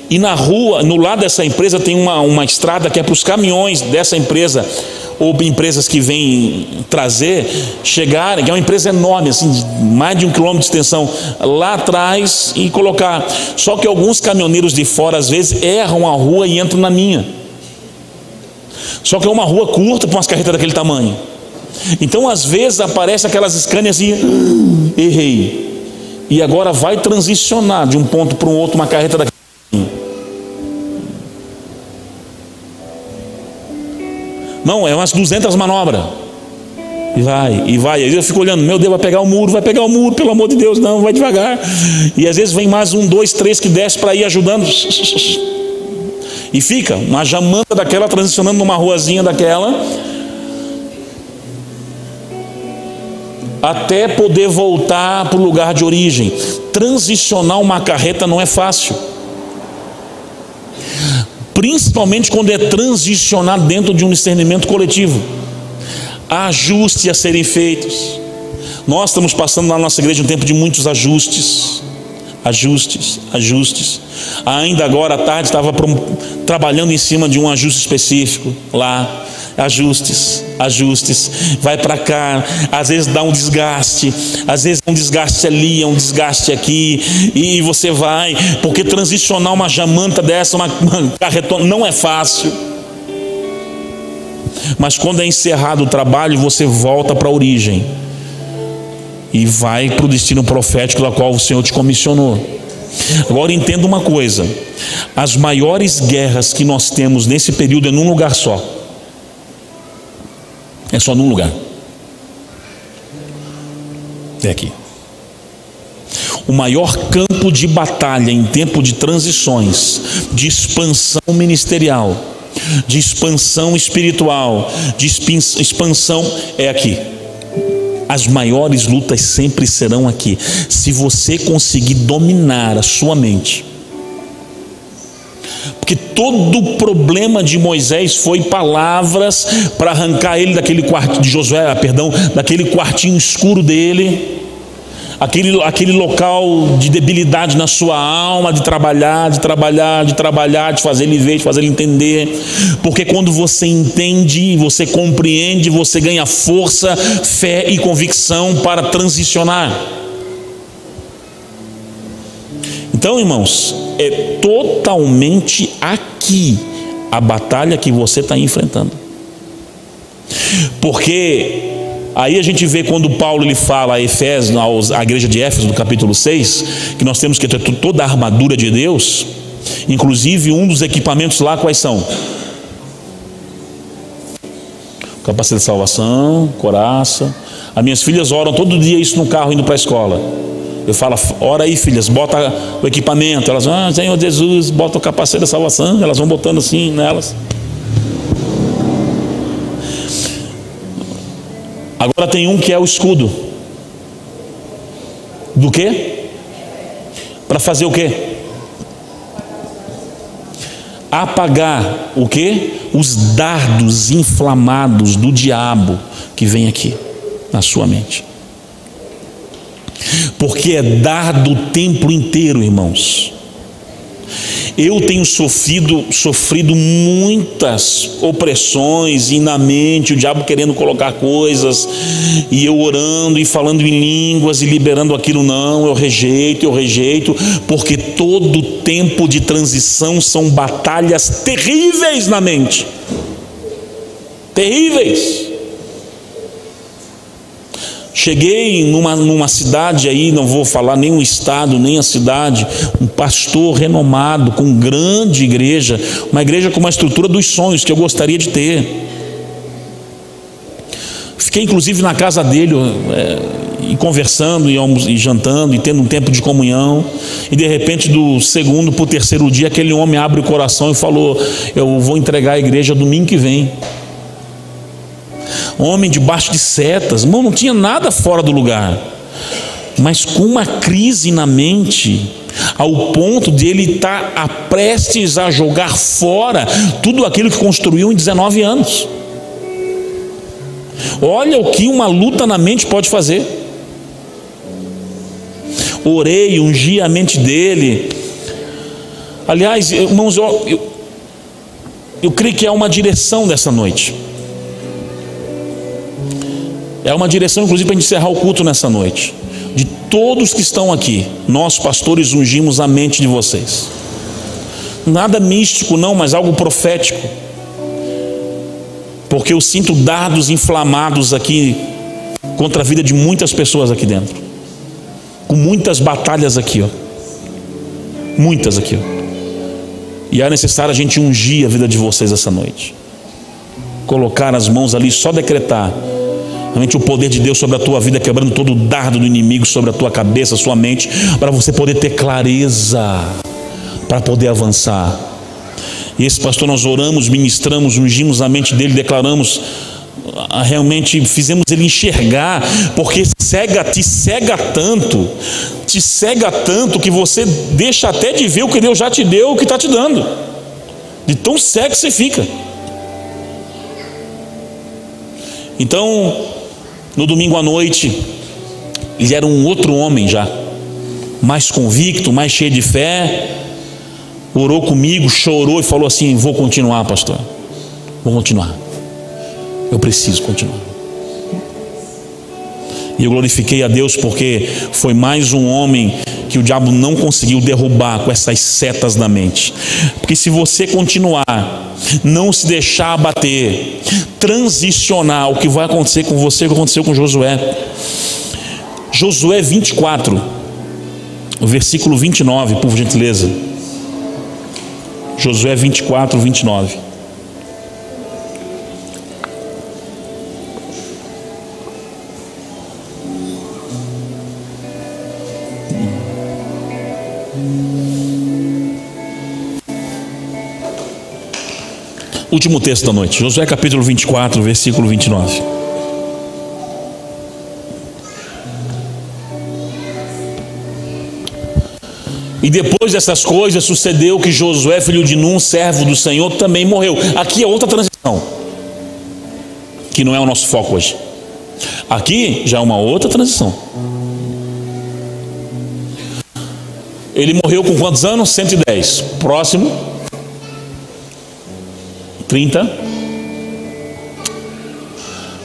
E na rua, no lado dessa empresa, tem uma estrada que é para os caminhões dessa empresa, ou empresas que vêm trazer, chegarem, que é uma empresa enorme, assim, de mais de 1 quilômetro de extensão, lá atrás, e colocar. Só que alguns caminhoneiros de fora, às vezes, erram a rua e entram na minha. Só que é uma rua curta para umas carretas daquele tamanho. Então, às vezes, aparece aquelas Scanias e errei. E agora vai transicionar de um ponto para um outro, uma carreta daquele. Não, é umas 200 manobras. E vai. Aí eu fico olhando, meu Deus, vai pegar o muro, pelo amor de Deus, não, vai devagar. E às vezes vem mais 1, 2, 3 que desce para ir ajudando. E fica uma jamanta daquela transicionando numa ruazinha daquela, até poder voltar para o lugar de origem. Transicionar uma carreta não é fácil, principalmente quando é transicionar dentro de um discernimento coletivo. Há ajustes a serem feitos. Nós estamos passando na nossa igreja um tempo de muitos ajustes. Ainda agora à tarde estava trabalhando em cima de um ajuste específico lá. Ajustes, vai para cá, às vezes dá um desgaste, às vezes um desgaste ali, um desgaste aqui, e você vai, porque transicionar uma jamanta dessa, uma carretona, não é fácil. Mas quando é encerrado o trabalho, você volta para a origem e vai para o destino profético da qual o Senhor te comissionou. Agora entenda uma coisa: as maiores guerras que nós temos nesse período é num lugar só. É só num lugar. É aqui. O maior campo de batalha em tempo de transições, de expansão ministerial, de expansão espiritual, de expansão, é aqui. As maiores lutas sempre serão aqui. Se você conseguir dominar a sua mente. Porque todo o problema de Moisés foi palavras para arrancar ele daquele quarto de Josué, daquele quartinho escuro dele, aquele local de debilidade na sua alma, de trabalhar, de fazer ele ver, de fazer ele entender. Porque quando você entende, você compreende, você ganha força, fé e convicção para transicionar. Então, irmãos, é totalmente aqui a batalha que você está enfrentando. Porque Aí a gente vê quando Paulo ele fala a Efésios, à igreja de Éfeso, no capítulo 6, que nós temos que ter toda a armadura de Deus. Inclusive um dos equipamentos lá quais são? Capacete de salvação, coraça. As minhas filhas oram todo dia isso no carro indo para a escola. Eu falo, ora aí filhas, bota o equipamento. Elas vão, Senhor Jesus, bota o capacete da salvação. Elas vão botando assim nelas. Agora tem um que é o escudo. Do quê? Para fazer o quê? Apagar o quê? Os dardos inflamados do diabo que vem aqui na sua mente. Porque é dardo o tempo inteiro, irmãos. Eu tenho sofrido muitas opressões e na mente, o diabo querendo colocar coisas, e eu orando e falando em línguas e liberando aquilo. Não, eu rejeito, porque todo tempo de transição são batalhas terríveis na mente. Terríveis. Cheguei numa cidade aí, não vou falar nem o estado, nem a cidade, um pastor renomado, com grande igreja, uma igreja com uma estrutura dos sonhos que eu gostaria de ter. Fiquei inclusive na casa dele, e conversando, e jantando, e tendo um tempo de comunhão, e de repente do segundo para o terceiro dia, aquele homem abre o coração e falou, eu vou entregar a igreja domingo que vem. Homem debaixo de setas, irmão, não tinha nada fora do lugar, mas com uma crise na mente, ao ponto de ele estar prestes a jogar fora tudo aquilo que construiu em 19 anos. Olha o que uma luta na mente pode fazer. Orei, ungi a mente dele. Aliás, irmãos, eu creio que é uma direção dessa noite. É uma direção, inclusive, para a gente encerrar o culto nessa noite. De todos que estão aqui, nós, pastores, ungimos a mente de vocês. Nada místico, não, mas algo profético. Porque eu sinto dardos inflamados aqui contra a vida de muitas pessoas aqui dentro. Com muitas batalhas aqui, ó. Muitas aqui, ó. E é necessário a gente ungir a vida de vocês essa noite. Colocar as mãos ali, só decretar realmente o poder de Deus sobre a tua vida, quebrando todo o dardo do inimigo sobre a tua cabeça, sua mente, para você poder ter clareza, para poder avançar. E esse pastor, nós oramos, ministramos, ungimos a mente dele, declaramos, realmente fizemos ele enxergar, porque te cega tanto que você deixa até de ver o que Deus já te deu, o que está te dando, de tão cego que você fica. Então, no domingo à noite, ele era um outro homem já, mais convicto, mais cheio de fé. Orou comigo, chorou e falou assim: vou continuar, pastor, vou continuar, eu preciso continuar. E eu glorifiquei a Deus, porque foi mais um homem que o diabo não conseguiu derrubar com essas setas na mente. Porque se você continuar, não se deixar abater, transicionar, o que vai acontecer com você, o que aconteceu com Josué. Josué 24, o versículo 29, por gentileza. Josué 24, 29. Último texto da noite, Josué capítulo 24, versículo 29. E depois dessas coisas sucedeu que Josué, filho de Num, servo do Senhor, também morreu. Aqui é outra transição, que não é o nosso foco hoje. Aqui já é uma outra transição. Ele morreu com quantos anos? 110. Próximo, 30.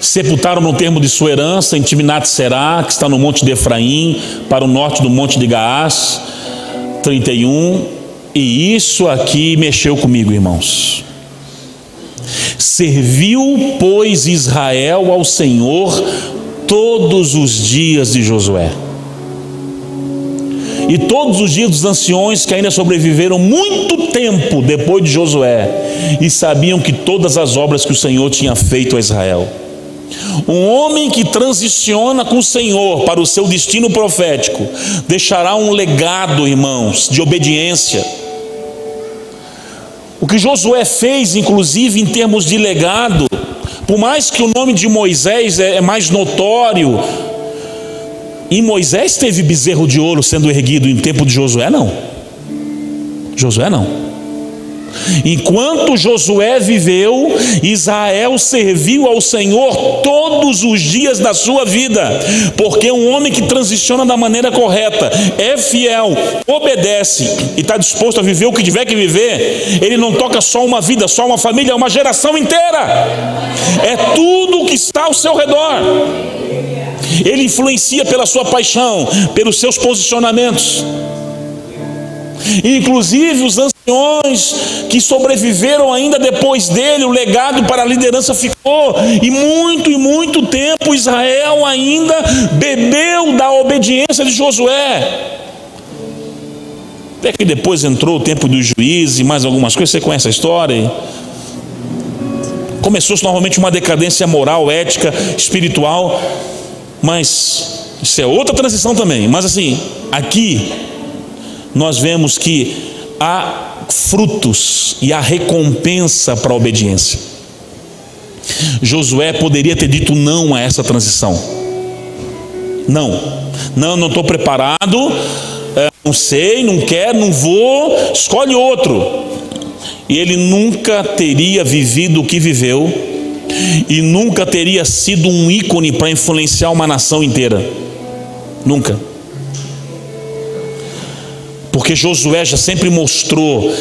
Sepultaram no termo de sua herança em Timnat-Será, que está no monte de Efraim, para o norte do monte de Gaás. 31. E isso aqui mexeu comigo, irmãos. Serviu, pois, Israel ao Senhor todos os dias de Josué. E todos os dias dos anciões que ainda sobreviveram muito tempo depois de Josué, e sabiam que todas as obras que o Senhor tinha feito a Israel. Um homem que transiciona com o Senhor para o seu destino profético deixará um legado, irmãos, de obediência. O que Josué fez, inclusive em termos de legado, por mais que o nome de Moisés é mais notório, em Moisés teve bezerro de ouro sendo erguido, em tempo de Josué não. Josué não. Enquanto Josué viveu, Israel serviu ao Senhor todos os dias da sua vida, porque um homem que transiciona da maneira correta, é fiel, obedece e está disposto a viver o que tiver que viver, ele não toca só uma vida, só uma família, é uma geração inteira, é tudo o que está ao seu redor. Ele influencia pela sua paixão, pelos seus posicionamentos. Inclusive os anciões que sobreviveram ainda depois dele, o legado para a liderança ficou, e muito tempo Israel ainda bebeu da obediência de Josué. Até que depois entrou o tempo dos juízes e mais algumas coisas, você conhece a história. Começou-se novamente uma decadência moral, ética, espiritual, mas isso é outra transição também. Mas assim, aqui nós vemos que há frutos e há recompensa para a obediência. Josué poderia ter dito não a essa transição. Não estou preparado, não sei, não quero, não vou, escolhe outro. E ele nunca teria vivido o que viveu, e nunca teria sido um ícone para influenciar uma nação inteira. Nunca. Porque Josué já sempre mostrou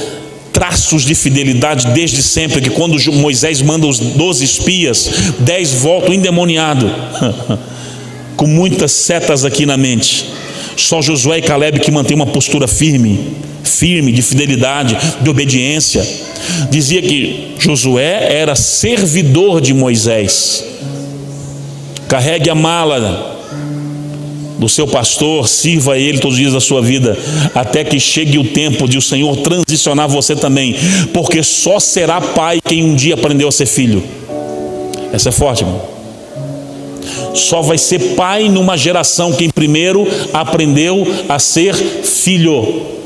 traços de fidelidade desde sempre, que quando Moisés manda os 12 espias, 10 voltam endemoniados, com muitas setas aqui na mente. Só Josué e Caleb que mantêm uma postura firme, de fidelidade, de obediência. Dizia que Josué era servidor de Moisés. Carregue a mala do seu pastor, sirva a ele todos os dias da sua vida, até que chegue o tempo de o Senhor transicionar você também, porque só será pai quem um dia aprendeu a ser filho. Essa é forte, irmão. Só vai ser pai numa geração quem primeiro aprendeu a ser filho.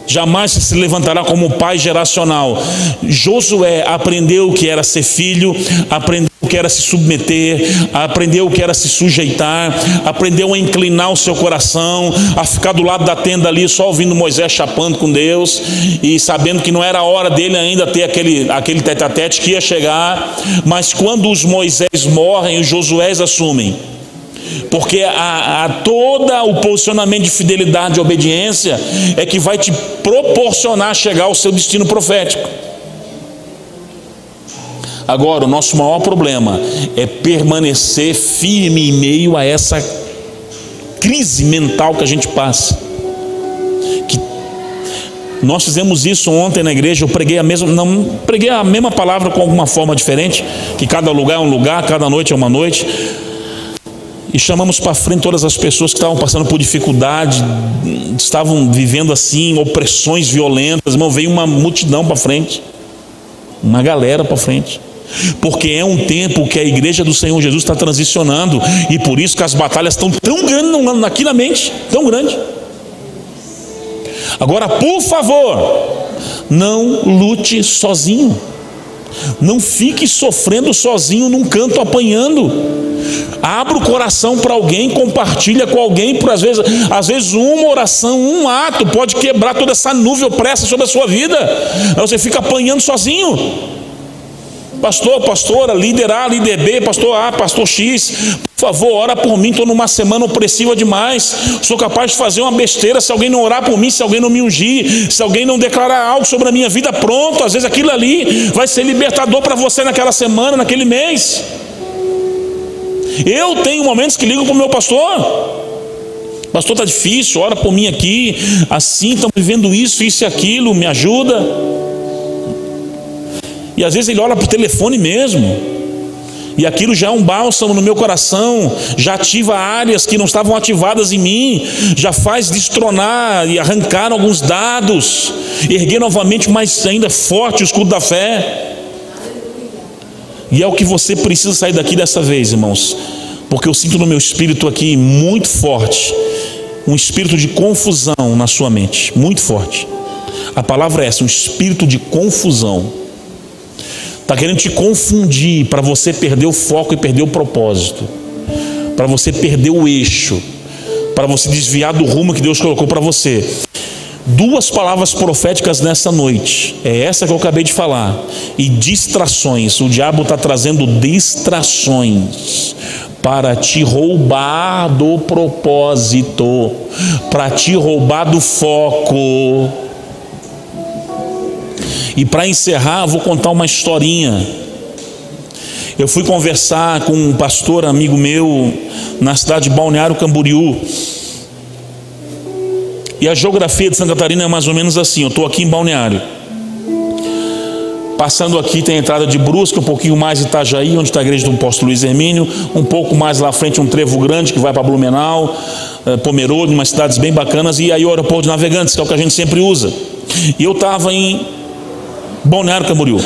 Jamais se levantará como pai geracional. Josué aprendeu o que era ser filho, aprendeu o que era se submeter, aprendeu o que era se sujeitar, aprendeu a inclinar o seu coração, a ficar do lado da tenda ali só ouvindo Moisés chapando com Deus e sabendo que não era a hora dele ainda ter aquele tete-a-tete que ia chegar. Mas quando os Moisés morrem, os Josués assumem, porque todo o posicionamento de fidelidade e obediência é que vai te proporcionar chegar ao seu destino profético. Agora, o nosso maior problema é permanecer firme em meio a essa crise mental que a gente passa. Nós fizemos isso ontem na igreja. Eu preguei não preguei a mesma palavra com alguma forma diferente, que cada lugar é um lugar, cada noite é uma noite. E chamamos para frente todas as pessoas que estavam passando por dificuldade, estavam vivendo assim, opressões violentas. Irmão, veio uma multidão para frente, uma galera para frente, porque é um tempo que a igreja do Senhor Jesus está transicionando, e por isso que as batalhas estão tão grandes aqui na mente, tão grande. Agora, por favor, não lute sozinho. Não fique sofrendo sozinho num canto apanhando. Abra o coração para alguém, compartilha com alguém, por às vezes uma oração, um ato pode quebrar toda essa nuvem opressa sobre a sua vida. Aí você fica apanhando sozinho. Pastor, pastora, líder A, líder B, pastor A, pastor X, por favor, ora por mim, estou numa semana opressiva demais, sou capaz de fazer uma besteira se alguém não orar por mim, se alguém não me ungir, se alguém não declarar algo sobre a minha vida. Pronto, às vezes aquilo ali vai ser libertador para você naquela semana, naquele mês. Eu tenho momentos que ligo para o meu pastor: pastor, está difícil, ora por mim aqui, assim, estamos vivendo isso e aquilo, me ajuda. E às vezes ele olha para o telefone mesmo, E aquilo já é um bálsamo no meu coração, já ativa áreas que não estavam ativadas em mim, já faz destronar e arrancar alguns dados, erguer novamente mais ainda forte o escudo da fé. E é o que você precisa sair daqui dessa vez, irmãos, porque eu sinto no meu espírito aqui muito forte, um espírito de confusão na sua mente, muito forte. A palavra é essa, um espírito de confusão. Está querendo te confundir para você perder o foco e perder o propósito, para você perder o eixo, para você desviar do rumo que Deus colocou para você. Duas palavras proféticas nessa noite, é essa que eu acabei de falar, e distrações. O diabo está trazendo distrações para te roubar do propósito, para te roubar do foco. E para encerrar, vou contar uma historinha. Eu fui conversar com um pastor amigo meu na cidade de Balneário Camboriú. E a geografia de Santa Catarina é mais ou menos assim. Eu estou aqui em Balneário. Passando aqui tem a entrada de Brusque, um pouquinho mais Itajaí, onde está a igreja do apóstolo Luiz Hermínio. Um pouco mais lá à frente um trevo grande que vai para Blumenau, Pomerode, umas cidades bem bacanas. E aí o aeroporto de Navegantes, que é o que a gente sempre usa. E eu estava em Balneário Camboriú,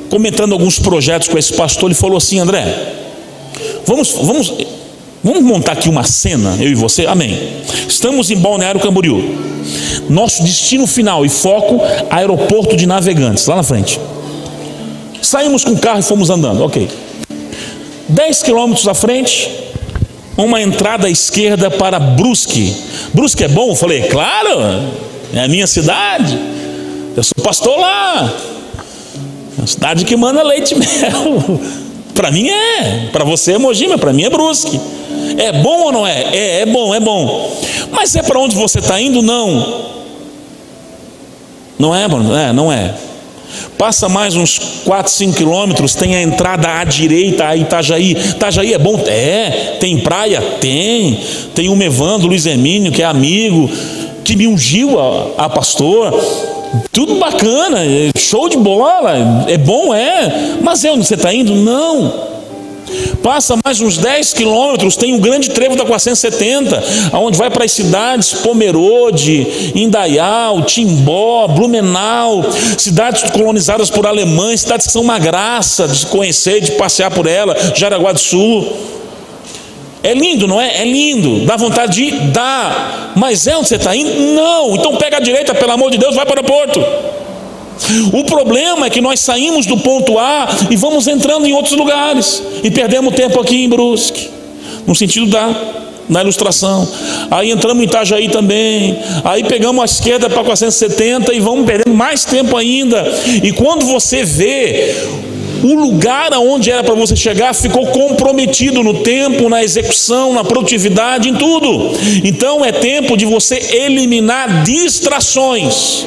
comentando alguns projetos com esse pastor. Ele falou assim: André, vamos montar aqui uma cena, eu e você. Amém. Estamos em Balneário Camboriú, nosso destino final e foco, aeroporto de Navegantes, lá na frente. Saímos com o carro e fomos andando, ok. 10 quilômetros à frente, uma entrada à esquerda para Brusque. Brusque é bom? Eu falei, claro, é a minha cidade, eu sou pastor lá, é uma cidade que manda leite e mel. Para mim é, para você é Mogi, mas para mim é Brusque. É bom ou não é? É bom, é bom. Mas é para onde você está indo? Não. Não é, Bruno? Não é. Passa mais uns 4, 5 quilômetros, tem a entrada à direita a Itajaí. Itajaí é bom? É. Tem praia? Tem. Tem o Evandro, Luiz Hermínio, que é amigo, que me ungiu a pastor. Tudo bacana, show de bola, é bom, é. Mas é onde você está indo? Não. Passa mais uns 10 quilômetros, tem o grande trevo da 470, onde vai para as cidades Pomerode, Indaial, Timbó, Blumenau, cidades colonizadas por alemães, cidades que são uma graça de se conhecer, de passear por ela, Jaraguá do Sul. É lindo, não é? É lindo, dá vontade de ir? Dá. Mas é onde você está indo? Não. Então pega a direita, pelo amor de Deus, vai para o aeroporto. O problema é que nós saímos do ponto A e vamos entrando em outros lugares e perdemos tempo aqui em Brusque, no sentido da ilustração. Aí entramos em Itajaí também, aí pegamos a esquerda para 470 e vamos perdendo mais tempo ainda. E quando você vê, o lugar aonde era para você chegar ficou comprometido no tempo, na execução, na produtividade, em tudo. Então é tempo de você eliminar distrações.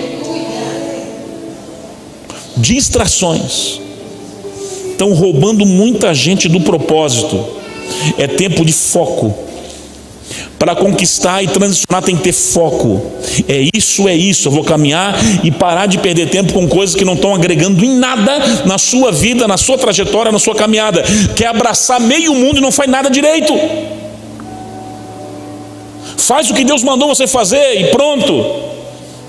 Distrações estão roubando muita gente do propósito. É tempo de foco. Para conquistar e transicionar tem que ter foco. É isso, eu vou caminhar e parar de perder tempo com coisas que não estão agregando em nada na sua vida, na sua trajetória, na sua caminhada. Quer abraçar meio mundo e não faz nada direito. Faz o que Deus mandou você fazer e pronto.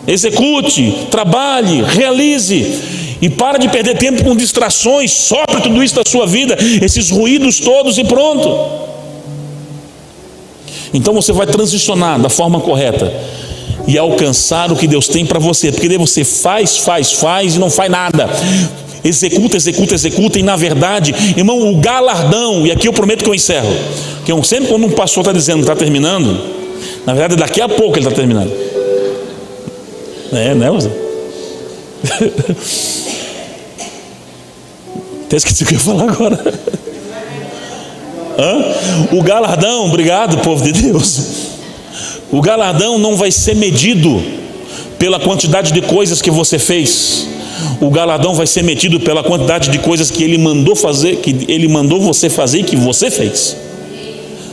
Execute, trabalhe, realize. E para de perder tempo com distrações. Sopre tudo isso da sua vida, esses ruídos todos e pronto. Então você vai transicionar da forma correta e alcançar o que Deus tem para você. Porque daí você faz e não faz nada. Executa e na verdade, irmão, o galardão, e aqui eu prometo que eu encerro, que eu sempre quando um pastor está dizendo que está terminando, na verdade daqui a pouco ele está terminando. Né, você? Até esqueci o que eu ia falar agora. O galardão, obrigado povo de Deus. O galardão não vai ser medido pela quantidade de coisas que você fez. O galardão vai ser medido pela quantidade de coisas que Ele mandou fazer, que Ele mandou você fazer e que você fez.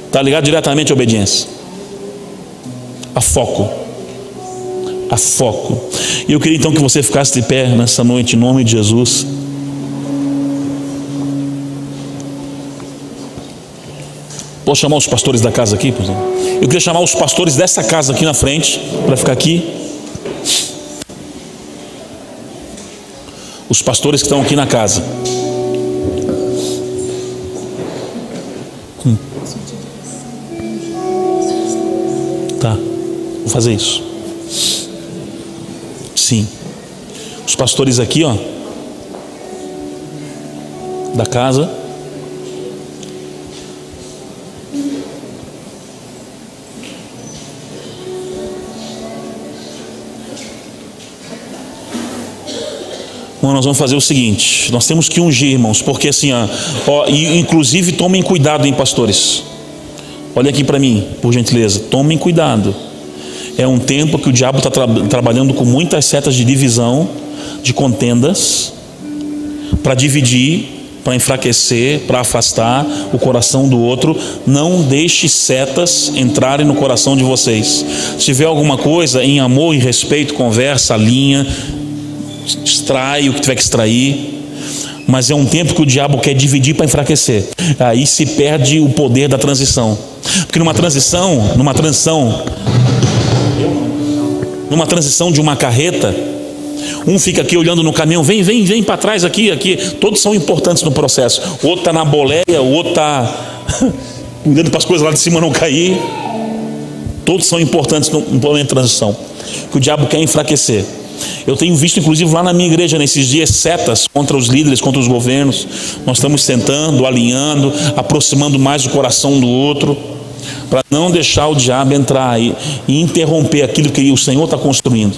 Está ligado diretamente à obediência, a foco. A foco. E eu queria então que você ficasse de pé nessa noite em nome de Jesus. Posso chamar os pastores da casa aqui, por exemplo? Eu queria chamar os pastores dessa casa aqui na frente, para ficar aqui. Os pastores que estão aqui na casa. Tá, vou fazer isso. Sim. Os pastores aqui, ó, da casa. Bom, nós vamos fazer o seguinte, nós temos que ungir, irmãos, porque assim, e inclusive tomem cuidado, hein, pastores. Olha aqui para mim, por gentileza, tomem cuidado. É um tempo que o diabo está trabalhando com muitas setas de divisão, de contendas, para dividir, para enfraquecer, para afastar o coração do outro. Não deixe setas entrarem no coração de vocês. Se tiver alguma coisa, em amor e respeito, conversa, alinha, extrai o que tiver que extrair. Mas é um tempo que o diabo quer dividir para enfraquecer. Aí se perde o poder da transição. Porque numa transição de uma carreta, um fica aqui olhando no caminhão, vem para trás aqui, todos são importantes no processo. O outro está na boleia, o outro está cuidando para as coisas lá de cima não cair. Todos são importantes no momento de transição, que o diabo quer enfraquecer. Eu tenho visto, inclusive, lá na minha igreja, nesses dias, setas contra os líderes, contra os governos. Nós estamos sentando, alinhando, aproximando mais o coração do outro, para não deixar o diabo entrar e interromper aquilo que o Senhor está construindo.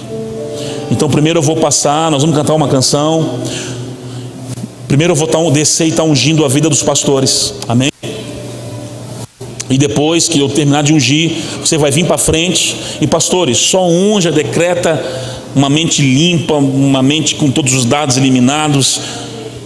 Então, primeiro eu vou passar, nós vamos cantar uma canção. Primeiro eu vou descer e estar ungindo a vida dos pastores. Amém? E depois que eu terminar de ungir, você vai vir para frente. E pastores, só unja, decreta uma mente limpa, uma mente com todos os dados eliminados.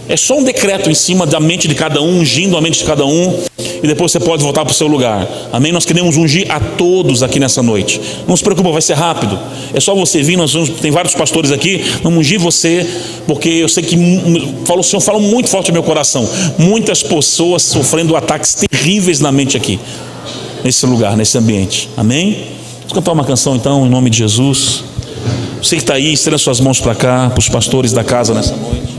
É só um decreto em cima da mente de cada um, ungindo a mente de cada um. E depois você pode voltar para o seu lugar. Amém? Nós queremos ungir a todos aqui nessa noite. Não se preocupa, vai ser rápido. É só você vir, tem vários pastores aqui. Vamos ungir você, porque eu sei que o Senhor fala muito forte no meu coração. Muitas pessoas sofrendo ataques terríveis na mente aqui, nesse lugar, nesse ambiente. Amém? Vamos cantar uma canção então, em nome de Jesus. Você que está aí, estenda suas mãos para cá, para os pastores da casa nessa noite.